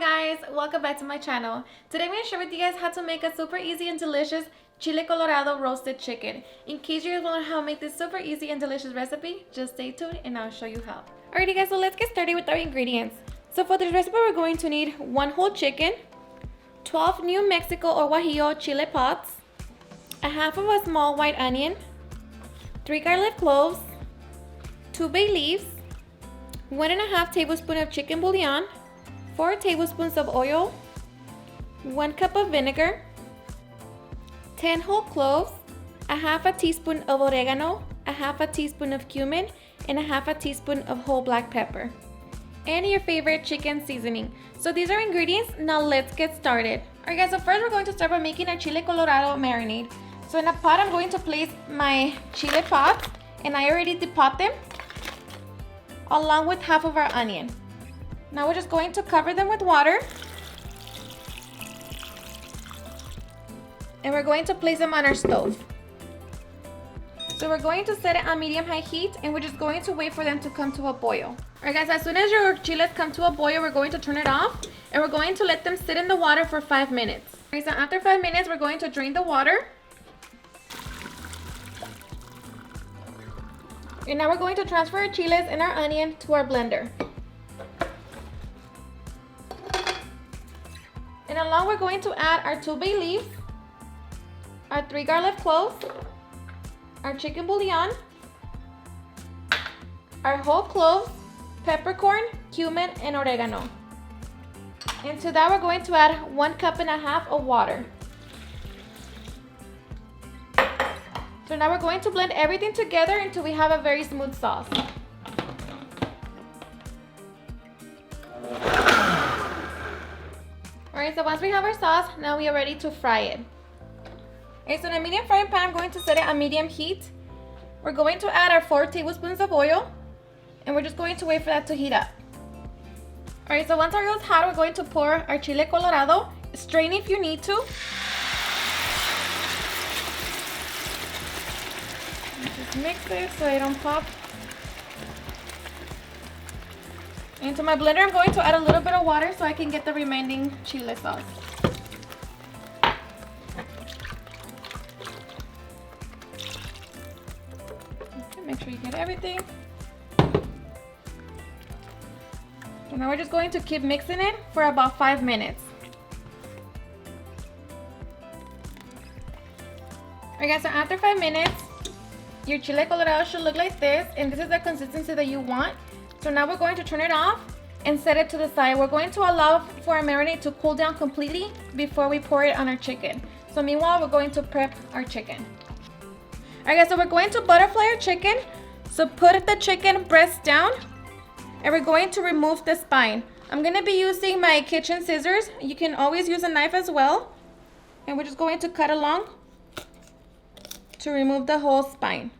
Hi guys, welcome back to my channel. Today I'm going to share with you guys how to make a super easy and delicious Chile Colorado roasted chicken. In case you guys want to know how to make this super easy and delicious recipe, just stay tuned and I'll show you how. Alrighty guys, so let's get started with our ingredients. So for this recipe we're going to need 1 whole chicken, 12 New Mexico or guajillo chile pods, a half of a small white onion, 3 garlic cloves, 2 bay leaves, 1.5 tablespoons of chicken bouillon, 4 tablespoons of oil, 1 cup of vinegar, 10 whole cloves, a half a teaspoon of oregano, a half a teaspoon of cumin, and a half a teaspoon of whole black pepper, and your favorite chicken seasoning. So these are ingredients. Now let's get started. Alright guys, so first we're going to start by making our Chile Colorado marinade. So in a pot I'm going to place my chile pods, and I already depot them along with half of our onion. Now we're just going to cover them with water, and we're going to place them on our stove. So we're going to set it on medium-high heat, and we're just going to wait for them to come to a boil. Alright guys, as soon as your chiles come to a boil, we're going to turn it off, and we're going to let them sit in the water for 5 minutes. Alright, so after 5 minutes, we're going to drain the water. And now we're going to transfer our chiles and our onion to our blender. And along we're going to add our 2 bay leaves, our 3 garlic cloves, our chicken bouillon, our whole cloves, peppercorn, cumin, and oregano. And to that we're going to add 1.5 cups of water. So now we're going to blend everything together until we have a very smooth sauce. Alright, so once we have our sauce, now we are ready to fry it. Okay, so in a medium frying pan, I'm going to set it on medium heat. We're going to add our 4 tablespoons of oil, and we're just going to wait for that to heat up. Alright, so once our oil is hot, we're going to pour our Chile Colorado. Strain if you need to. Just mix it so they don't pop. Into my blender, I'm going to add a little bit of water so I can get the remaining chile sauce. Okay, make sure you get everything. So now we're just going to keep mixing it for about 5 minutes. Alright guys, so after 5 minutes, your Chile Colorado should look like this, and this is the consistency that you want. So now we're going to turn it off and set it to the side. We're going to allow for our marinade to cool down completely before we pour it on our chicken. So meanwhile, we're going to prep our chicken. Alright guys, so we're going to butterfly our chicken. So put the chicken breast down, and we're going to remove the spine. I'm going to be using my kitchen scissors. You can always use a knife as well. And we're just going to cut along to remove the whole spine.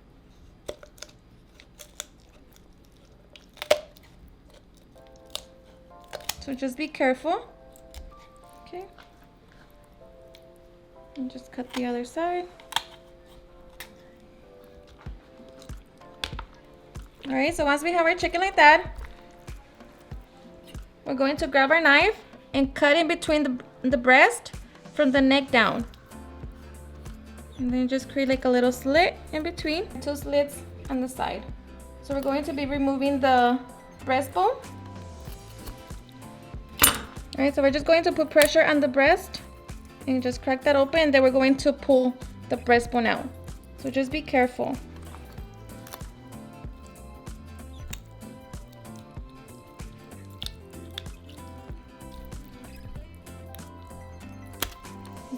So just be careful. Okay. And just cut the other side. Alright, so once we have our chicken like that, we're going to grab our knife and cut in between the breast from the neck down. And then just create like a little slit in between, 2 slits on the side. So we're going to be removing the breastbone. Alright, so we're just going to put pressure on the breast and just crack that open, and then we're going to pull the breastbone out. So just be careful.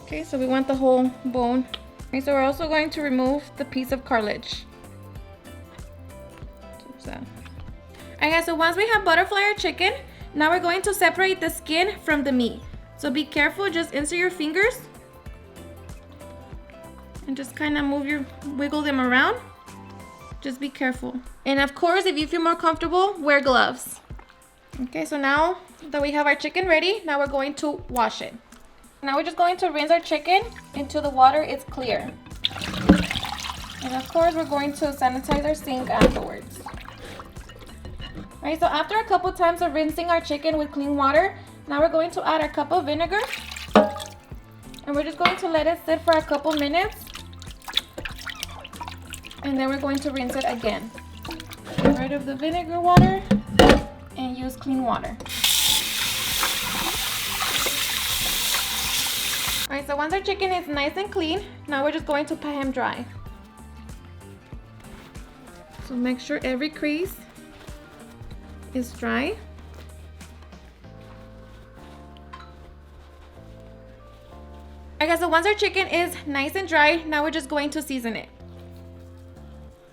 Okay, so we want the whole bone. Okay, so we're also going to remove the piece of cartilage. Alright guys, so once we have butterfly our chicken, now we're going to separate the skin from the meat. So be careful, just insert your fingers and just kind of wiggle them around. Just be careful. And of course, if you feel more comfortable, wear gloves. Okay, so now that we have our chicken ready, now we're going to wash it. Now we're just going to rinse our chicken until the water is clear. And of course, we're going to sanitize our sink afterwards. Alright, so after a couple times of rinsing our chicken with clean water, Now we're going to add our cup of vinegar. And we're just going to let it sit for a couple minutes. And then we're going to rinse it again. Get rid of the vinegar water and use clean water. Alright, so once our chicken is nice and clean, now we're just going to pat him dry. So make sure every crease is dry. Okay, so once our chicken is nice and dry, now we're just going to season it.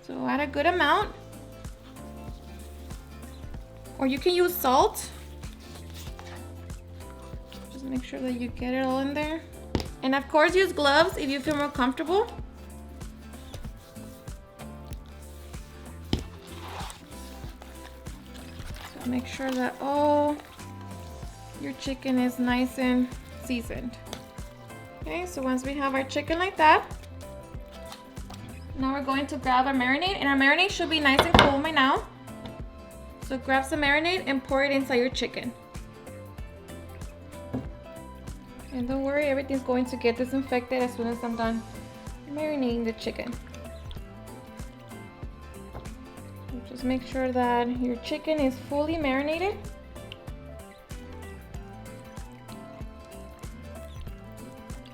So add a good amount. Or you can use salt. Just make sure that you get it all in there. And of course, use gloves if you feel more comfortable. So make sure that all your chicken is nice and seasoned. Okay, so once we have our chicken like that, now we're going to grab our marinade, and our marinade should be nice and cold by now. So grab some marinade and pour it inside your chicken. And don't worry, everything's going to get disinfected as soon as I'm done marinating the chicken. Just make sure that your chicken is fully marinated.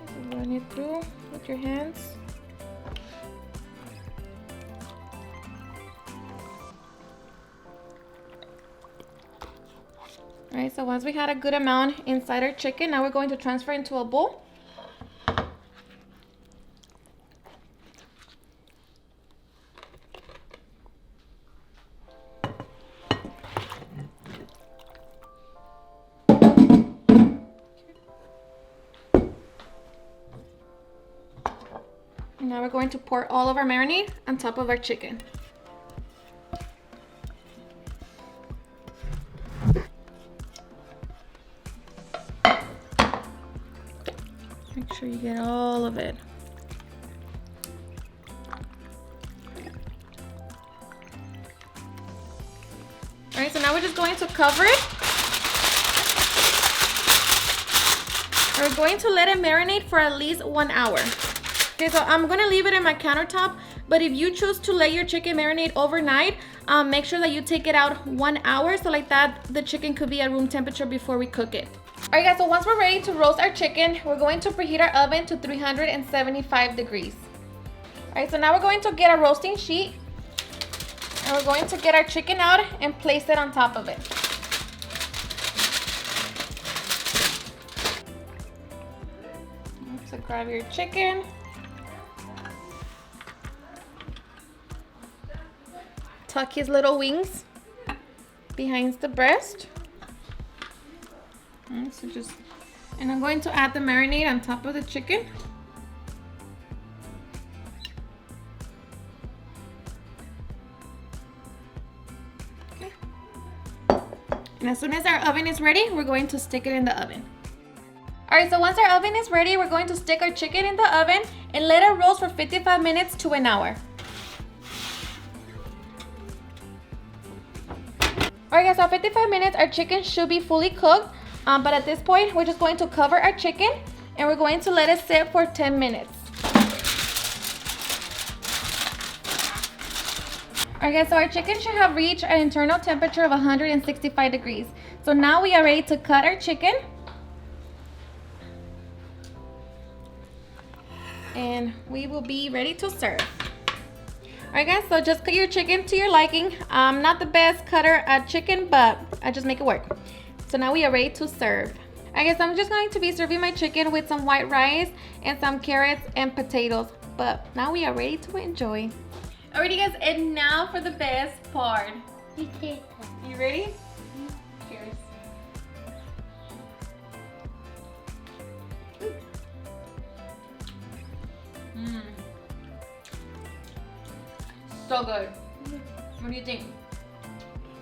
So run it through with your hands. Alright, so once we had a good amount inside our chicken, now we're going to transfer into a bowl. And now we're going to pour all of our marinade on top of our chicken. Make sure you get all of it. All right, so now we're just going to cover it. We're going to let it marinate for at least 1 hour. Okay, so I'm gonna leave it in my countertop, but if you choose to let your chicken marinate overnight, make sure that you take it out 1 hour, so like that the chicken could be at room temperature before we cook it. Alright guys, so once we're ready to roast our chicken, we're going to preheat our oven to 375 degrees. Alright, so now we're going to get a roasting sheet, and we're going to get our chicken out and place it on top of it. So grab your chicken. Tuck his little wings behind the breast. And I'm going to add the marinade on top of the chicken. Okay. And as soon as our oven is ready, we're going to stick it in the oven. Alright, so once our oven is ready, we're going to stick our chicken in the oven and let it roast for 55 minutes to an hour. Alright guys, so 55 minutes, our chicken should be fully cooked. But at this point, we're just going to cover our chicken and we're going to let it sit for 10 minutes. Alright guys, so our chicken should have reached an internal temperature of 165 degrees. So now we are ready to cut our chicken. And we will be ready to serve. Alright guys, so just cut your chicken to your liking. I'm not the best cutter at chicken, but I just make it work. So now we are ready to serve. I guess I'm just going to be serving my chicken with some white rice and some carrots and potatoes. But now we are ready to enjoy. Alrighty guys, and now for the best part. You ready? Mm-hmm. Cheers. Mmm. So good. What do you think?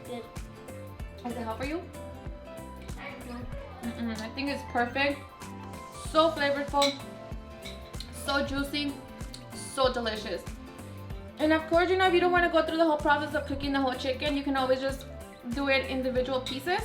Good. Does it help for you? I think it's perfect. So flavorful, so juicy, so delicious. And of course, you know, if you don't want to go through the whole process of cooking the whole chicken, you can always just do it individual pieces.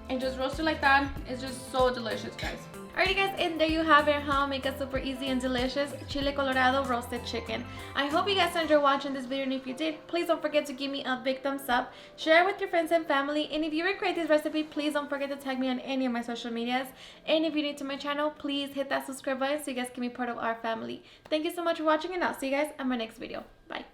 and just roast it like that. It's just so delicious, guys. Alrighty guys, and there you have it, how I make a super easy and delicious chile colorado roasted chicken. I hope you guys enjoyed watching this video, and if you did, please don't forget to give me a big thumbs up, share it with your friends and family, and if you recreate this recipe, please don't forget to tag me on any of my social medias. And if you're new to my channel, please hit that subscribe button so you guys can be part of our family. Thank you so much for watching, and I'll see you guys in my next video. Bye.